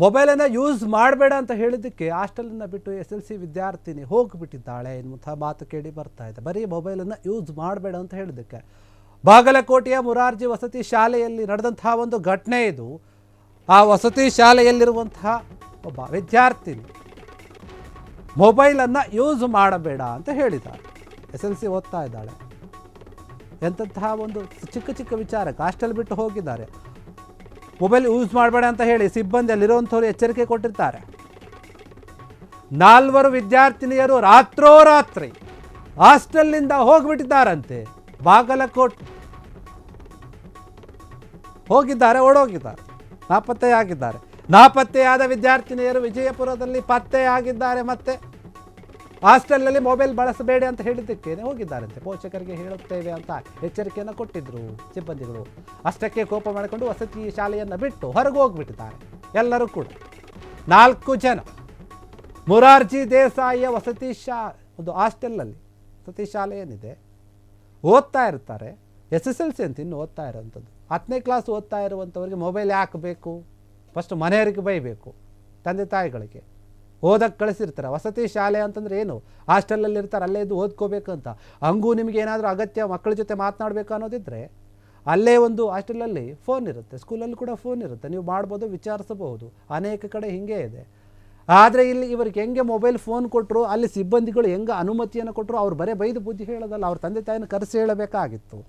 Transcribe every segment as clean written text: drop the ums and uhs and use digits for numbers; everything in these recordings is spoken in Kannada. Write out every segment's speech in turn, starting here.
ಮೊಬೈಲನ್ನು ಯೂಸ್ ಮಾಡಬೇಡ ಅಂತ ಹೇಳಿದ್ದಕ್ಕೆ ಹಾಸ್ಟೆಲನ್ನು ಬಿಟ್ಟು SLC ವಿದ್ಯಾರ್ಥಿನಿ ಹೋಗಿಬಿಟ್ಟಿದ್ದಾಳೆ ಎನ್ನುವಂಥ ಮಾತು ಕೇಳಿ ಬರ್ತಾ ಇದೆ. ಬರೀ ಮೊಬೈಲನ್ನು ಯೂಸ್ ಮಾಡಬೇಡ ಅಂತ ಹೇಳಿದ್ದಕ್ಕೆ. ಬಾಗಲಕೋಟೆಯ ಮುರಾರ್ಜಿ ವಸತಿ ಶಾಲೆಯಲ್ಲಿ ನಡೆದಂತಹ ಒಂದು ಘಟನೆ ಇದು. ಆ ವಸತಿ ಶಾಲೆಯಲ್ಲಿರುವಂತಹ ಒಬ್ಬ ವಿದ್ಯಾರ್ಥಿನಿ ಮೊಬೈಲನ್ನು ಯೂಸ್ ಮಾಡಬೇಡ ಅಂತ ಹೇಳಿದ್ದಾರೆ. SLC ಓದ್ತಾ ಇದ್ದಾಳೆ. ಎಂತಹ ಒಂದು ಚಿಕ್ಕ ಚಿಕ್ಕ ವಿಚಾರಕ್ಕೆ ಹಾಸ್ಟೆಲ್ ಬಿಟ್ಟು ಹೋಗಿದ್ದಾರೆ. ಮೊಬೈಲ್ ಯೂಸ್ ಮಾಡಬೇಡ ಅಂತ ಹೇಳಿ ಸಿಬ್ಬಂದಿ ಅಲ್ಲಿರುವಂಥವ್ರು ಎಚ್ಚರಿಕೆ ಕೊಟ್ಟಿರ್ತಾರೆ. 4 ವಿದ್ಯಾರ್ಥಿನಿಯರು ರಾತ್ರೋರಾತ್ರಿ ಹಾಸ್ಟೆಲ್ನಿಂದ ಹೋಗಿಬಿಟ್ಟಿದ್ದಾರಂತೆ. ಬಾಗಲಕೋಟೆ ಹೋಗಿದ್ದಾರೆ, ಓಡೋಗಿದ್ದಾರೆ, ನಾಪತ್ತೆಯಾಗಿದ್ದಾರೆ. ನಾಪತ್ತೆಯಾದ ವಿದ್ಯಾರ್ಥಿನಿಯರು ವಿಜಯಪುರದಲ್ಲಿ ಪತ್ತೆಯಾಗಿದ್ದಾರೆ. ಮತ್ತೆ ಹಾಸ್ಟೆಲ್ನಲ್ಲಿ ಮೊಬೈಲ್ ಬಳಸಬೇಡಿ ಅಂತ ಹೇಳಿದ್ದಕ್ಕೆ ಹೋಗಿದ್ದಾರಂತೆ. ಪೋಷಕರಿಗೆ ಹೇಳುತ್ತೇವೆ ಅಂತ ಎಚ್ಚರಿಕೆಯನ್ನು ಕೊಟ್ಟಿದ್ದರು ಸಿಬ್ಬಂದಿಗಳು. ಅಷ್ಟಕ್ಕೆ ಕೋಪ ಮಾಡಿಕೊಂಡು ವಸತಿ ಶಾಲೆಯನ್ನು ಬಿಟ್ಟು ಹೊರಗೆ ಹೋಗಿಬಿಟ್ಟಿದ್ದಾರೆ ಎಲ್ಲರೂ ಕೂಡ. 4 ಜನ ಮುರಾರ್ಜಿ ದೇಸಾಯಿಯ ವಸತಿ ಒಂದು ಹಾಸ್ಟೆಲ್ನಲ್ಲಿ ವಸತಿ ಶಾಲೆ ಏನಿದೆ ಓದ್ತಾ ಇರ್ತಾರೆ. SSLC ಅಂತ ಇನ್ನು ಓದ್ತಾ ಇರೋವಂಥದ್ದು. 10ನೇ ಕ್ಲಾಸ್ ಓದ್ತಾ ಇರುವಂಥವ್ರಿಗೆ ಮೊಬೈಲ್ ಯಾಕೆ ಬೇಕು? ಫಸ್ಟ್ ಮನೆಯವರಿಗೆ ಬೈಬೇಕು, ತಂದೆ ತಾಯಿಗಳಿಗೆ. ಓದಕ್ಕೆ ಕಳಿಸಿರ್ತಾರೆ. ವಸತಿ ಶಾಲೆ ಅಂತಂದರೆ ಏನು? ಹಾಸ್ಟೆಲಲ್ಲಿ ಇರ್ತಾರೆ, ಅಲ್ಲೇ ಇದ್ದು ಓದ್ಕೋಬೇಕಂತ. ಹಂಗೂ ನಿಮಗೆ ಏನಾದರೂ ಅಗತ್ಯ ಮಕ್ಕಳ ಜೊತೆ ಮಾತನಾಡಬೇಕು ಅನ್ನೋದಿದ್ದರೆ ಅಲ್ಲೇ ಒಂದು ಹಾಸ್ಟೆಲಲ್ಲಿ ಫೋನ್ ಇರುತ್ತೆ, ಸ್ಕೂಲಲ್ಲಿ ಕೂಡ ಫೋನ್ ಇರುತ್ತೆ, ನೀವು ಮಾಡ್ಬೋದು, ವಿಚಾರಿಸಬಹುದು. ಅನೇಕ ಕಡೆ ಹೀಗೆ ಇದೆ. ಆದರೆ ಇಲ್ಲಿ ಇವರಿಗೆ ಹೆಂಗೆ ಮೊಬೈಲ್ ಫೋನ್ ಕೊಟ್ಟರು, ಅಲ್ಲಿ ಸಿಬ್ಬಂದಿಗಳು ಹೆಂಗೆ ಅನುಮತಿಯನ್ನು ಕೊಟ್ಟರು, ಅವ್ರು ಬರೀ ಬೈದು ಬುದ್ಧಿ ಹೇಳೋದಲ್ಲ, ಅವ್ರ ತಂದೆ ತಾಯಿನ ಕರೆಸಿ ಹೇಳಬೇಕಾಗಿತ್ತು.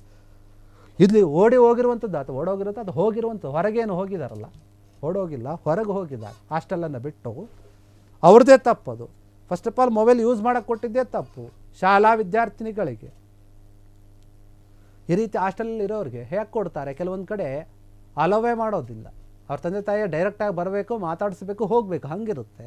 ಇಲ್ಲಿ ಓಡೋಗಿರುವಂಥದ್ದು ಅಥವಾ ಓಡೋಗಿರುತ್ತೆ, ಅದು ಹೋಗಿರುವಂಥದ್ದು. ಹೊರಗೇನು ಹೋಗಿದಾರಲ್ಲ, ಓಡೋಗಿಲ್ಲ, ಹೊರಗೆ ಹೋಗಿದ್ದಾರೆ. ಹಾಸ್ಟೆಲನ್ನು ಬಿಟ್ಟು ಅವ್ರದ್ದೇ ತಪ್ಪದು. First of all mobile use ಮಾಡೋಕ್ಕೆ ಕೊಟ್ಟಿದ್ದೇ ತಪ್ಪು. ಶಾಲಾ ವಿದ್ಯಾರ್ಥಿನಿಗಳಿಗೆ ಈ ರೀತಿ ಹಾಸ್ಟೆಲಲ್ಲಿ ಇರೋರಿಗೆ ಹೇಗೆ ಕೊಡ್ತಾರೆ? ಕೆಲವೊಂದು ಕಡೆ ಅಲೋವೇ ಮಾಡೋದಿಲ್ಲ. ಅವ್ರ ತಂದೆ ತಾಯಿ ಡೈರೆಕ್ಟಾಗಿ ಬರಬೇಕು, ಮಾತಾಡಿಸ್ಬೇಕು, ಹೋಗಬೇಕು, ಹಂಗಿರುತ್ತೆ.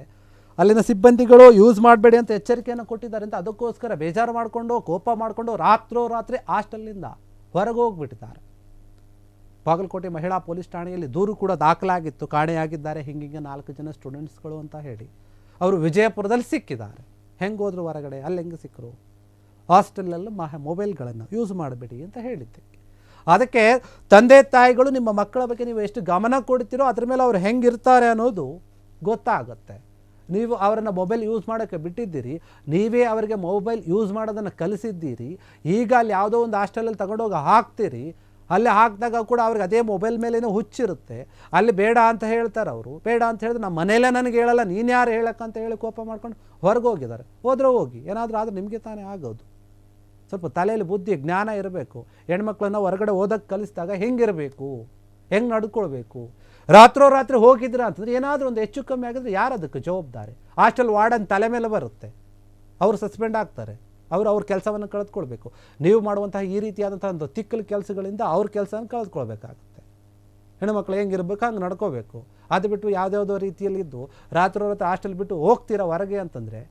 ಅಲ್ಲಿನ ಸಿಬ್ಬಂದಿಗಳು ಯೂಸ್ ಮಾಡಬೇಡಿ ಅಂತ ಎಚ್ಚರಿಕೆಯನ್ನು ಕೊಟ್ಟಿದ್ದಾರೆ ಅಂತ ಅದಕ್ಕೋಸ್ಕರ ಬೇಜಾರು ಮಾಡಿಕೊಂಡು ಕೋಪ ಮಾಡಿಕೊಂಡು ರಾತ್ರೋರಾತ್ರಿ ಹಾಸ್ಟೆಲ್ನಿಂದ ಹೊರಗೆ ಹೋಗಿಬಿಟ್ಟಿದ್ದಾರೆ. ಬಾಗಲಕೋಟೆ ಮಹಿಳಾ ಪೊಲೀಸ್ ಠಾಣೆಯಲ್ಲಿ ದೂರು ಕೂಡ ದಾಖಲಾಗಿತ್ತು. ಕಾಣೆಯಾಗಿದ್ದಾರೆ ಹಿಂಗಿಂಗೆ 4 ಜನ ಸ್ಟೂಡೆಂಟ್ಸ್ಗಳು ಅಂತ ಹೇಳಿ. ಅವರು ವಿಜಯಪುರದಲ್ಲಿ ಸಿಕ್ಕಿದ್ದಾರೆ. ಹೆಂಗೆ ಹೋದ್ರು ಹೊರಗಡೆ? ಅಲ್ಲಿ ಹೆಂಗೆ ಸಿಕ್ಕರು? ಹಾಸ್ಟೆಲಲ್ಲಿ ಮೊಬೈಲ್ಗಳನ್ನು ಯೂಸ್ ಮಾಡಬೇಡಿ ಅಂತ ಹೇಳಿದ್ದೆ. ಅದಕ್ಕೆ ತಂದೆ ತಾಯಿಗಳು ನಿಮ್ಮ ಮಕ್ಕಳ ಬಗ್ಗೆ ನೀವು ಎಷ್ಟು ಗಮನ ಕೊಡ್ತೀರೋ ಅದ್ರ ಮೇಲೆ ಅವ್ರು ಹೆಂಗಿರ್ತಾರೆ ಅನ್ನೋದು ಗೊತ್ತಾಗುತ್ತೆ. ನೀವು ಅವರನ್ನು ಮೊಬೈಲ್ ಯೂಸ್ ಮಾಡೋಕ್ಕೆ ಬಿಟ್ಟಿದ್ದೀರಿ, ನೀವೇ ಅವರಿಗೆ ಮೊಬೈಲ್ ಯೂಸ್ ಮಾಡೋದನ್ನು ಕಲಿಸಿದ್ದೀರಿ. ಈಗ ಅಲ್ಲಿ ಯಾವುದೋ ಒಂದು ಹಾಸ್ಟೆಲಲ್ಲಿ ತಗೊಂಡೋಗಿ ಹಾಕ್ತೀರಿ. ಅಲ್ಲಿ ಹಾಕಿದಾಗ ಕೂಡ ಅವ್ರಿಗೆ ಅದೇ ಮೊಬೈಲ್ ಮೇಲೇನೋ ಹುಚ್ಚಿರುತ್ತೆ. ಅಲ್ಲಿ ಬೇಡ ಅಂತ ಹೇಳ್ತಾರೆ ಅವರು. ಬೇಡ ಅಂತ ಹೇಳಿದ್ರೆ ನಮ್ಮ ಮನೇಲೇ ನನಗೆ ಹೇಳಲ್ಲ, ನೀನು ಯಾರು ಹೇಳಕ್ಕಂತ ಹೇಳಿ ಕೋಪ ಮಾಡ್ಕೊಂಡು ಹೊರಗೆ ಹೋಗಿದ್ದಾರೆ. ಹೋದ್ರೆ ಹೋಗಿ, ಏನಾದರೂ ಆದರೂ ನಿಮಗೆ ತಾನೇ ಆಗೋದು. ಸ್ವಲ್ಪ ತಲೆಯಲ್ಲಿ ಬುದ್ಧಿ ಜ್ಞಾನ ಇರಬೇಕು. ಹೆಣ್ಮಕ್ಳನ್ನ ಹೊರಗಡೆ ಓದಕ್ಕೆ ಕಲಿಸಿದಾಗ ಹೆಂಗಿರಬೇಕು, ಹೆಂಗೆ ನಡ್ಕೊಳ್ಬೇಕು. ರಾತ್ರೋರಾತ್ರಿ ಹೋಗಿದ್ರ ಅಂತಂದ್ರೆ ಏನಾದರೂ ಒಂದು ಹೆಚ್ಚು ಕಮ್ಮಿ ಆಗಿದ್ರೆ ಯಾರು ಅದಕ್ಕೆ ಜವಾಬ್ದಾರಿ? ಹಾಸ್ಟೆಲ್ ವಾರ್ಡನ್ ತಲೆ ಮೇಲೆ ಬರುತ್ತೆ, ಅವರು ಸಸ್ಪೆಂಡ್ ಆಗ್ತಾರೆ, ಅವ್ರ ಕೆಲಸವನ್ನು ಕಳೆದುಕೊಳ್ಬೇಕು. ನೀವು ಮಾಡುವಂತಹ ಈ ರೀತಿಯಾದಂಥ ಒಂದು ತಿಕ್ಕಲು ಕೆಲಸಗಳಿಂದ ಅವ್ರ ಕೆಲಸವನ್ನು ಕಳೆದುಕೊಳ್ಬೇಕಾಗುತ್ತೆ. ಹೆಣ್ಣುಮಕ್ಳು ಹೆಂಗಿರ್ಬೇಕು ಹಂಗೆ ನಡ್ಕೋಬೇಕು. ಅದು ಬಿಟ್ಟು ಯಾವುದ್ಯಾವುದೋ ರೀತಿಯಲ್ಲಿದ್ದು ರಾತ್ರೋರಾತ್ರಿ ಹಾಸ್ಟೆಲ್ ಬಿಟ್ಟು ಹೋಗ್ತೀರಾ ಹೊರಗೆ ಅಂತಂದರೆ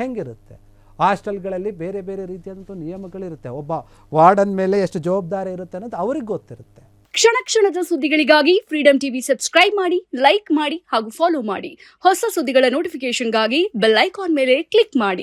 ಹೆಂಗಿರುತ್ತೆ? ಹಾಸ್ಟೆಲ್ಗಳಲ್ಲಿ ಬೇರೆ ಬೇರೆ ರೀತಿಯಾದಂಥ ನಿಯಮಗಳಿರುತ್ತೆ. ಒಬ್ಬ ವಾರ್ಡನ್ ಮೇಲೆ ಎಷ್ಟು ಜವಾಬ್ದಾರಿ ಇರುತ್ತೆ ಅನ್ನೋದು ಅವ್ರಿಗೆ ಗೊತ್ತಿರುತ್ತೆ. ಕ್ಷಣ ಕ್ಷಣದ ಸುದ್ದಿಗಳಿಗಾಗಿ ಫ್ರೀಡಂ ಟಿವಿ ಸಬ್ಸ್ಕ್ರೈಬ್ ಮಾಡಿ, ಲೈಕ್ ಮಾಡಿ ಹಾಗೂ ಫಾಲೋ ಮಾಡಿ. ಹೊಸ ಸುದ್ದಿಗಳ ನೋಟಿಫಿಕೇಶನ್ಗಾಗಿ ಬೆಲ್ ಐಕಾನ್ ಮೇಲೆ ಕ್ಲಿಕ್ ಮಾಡಿ.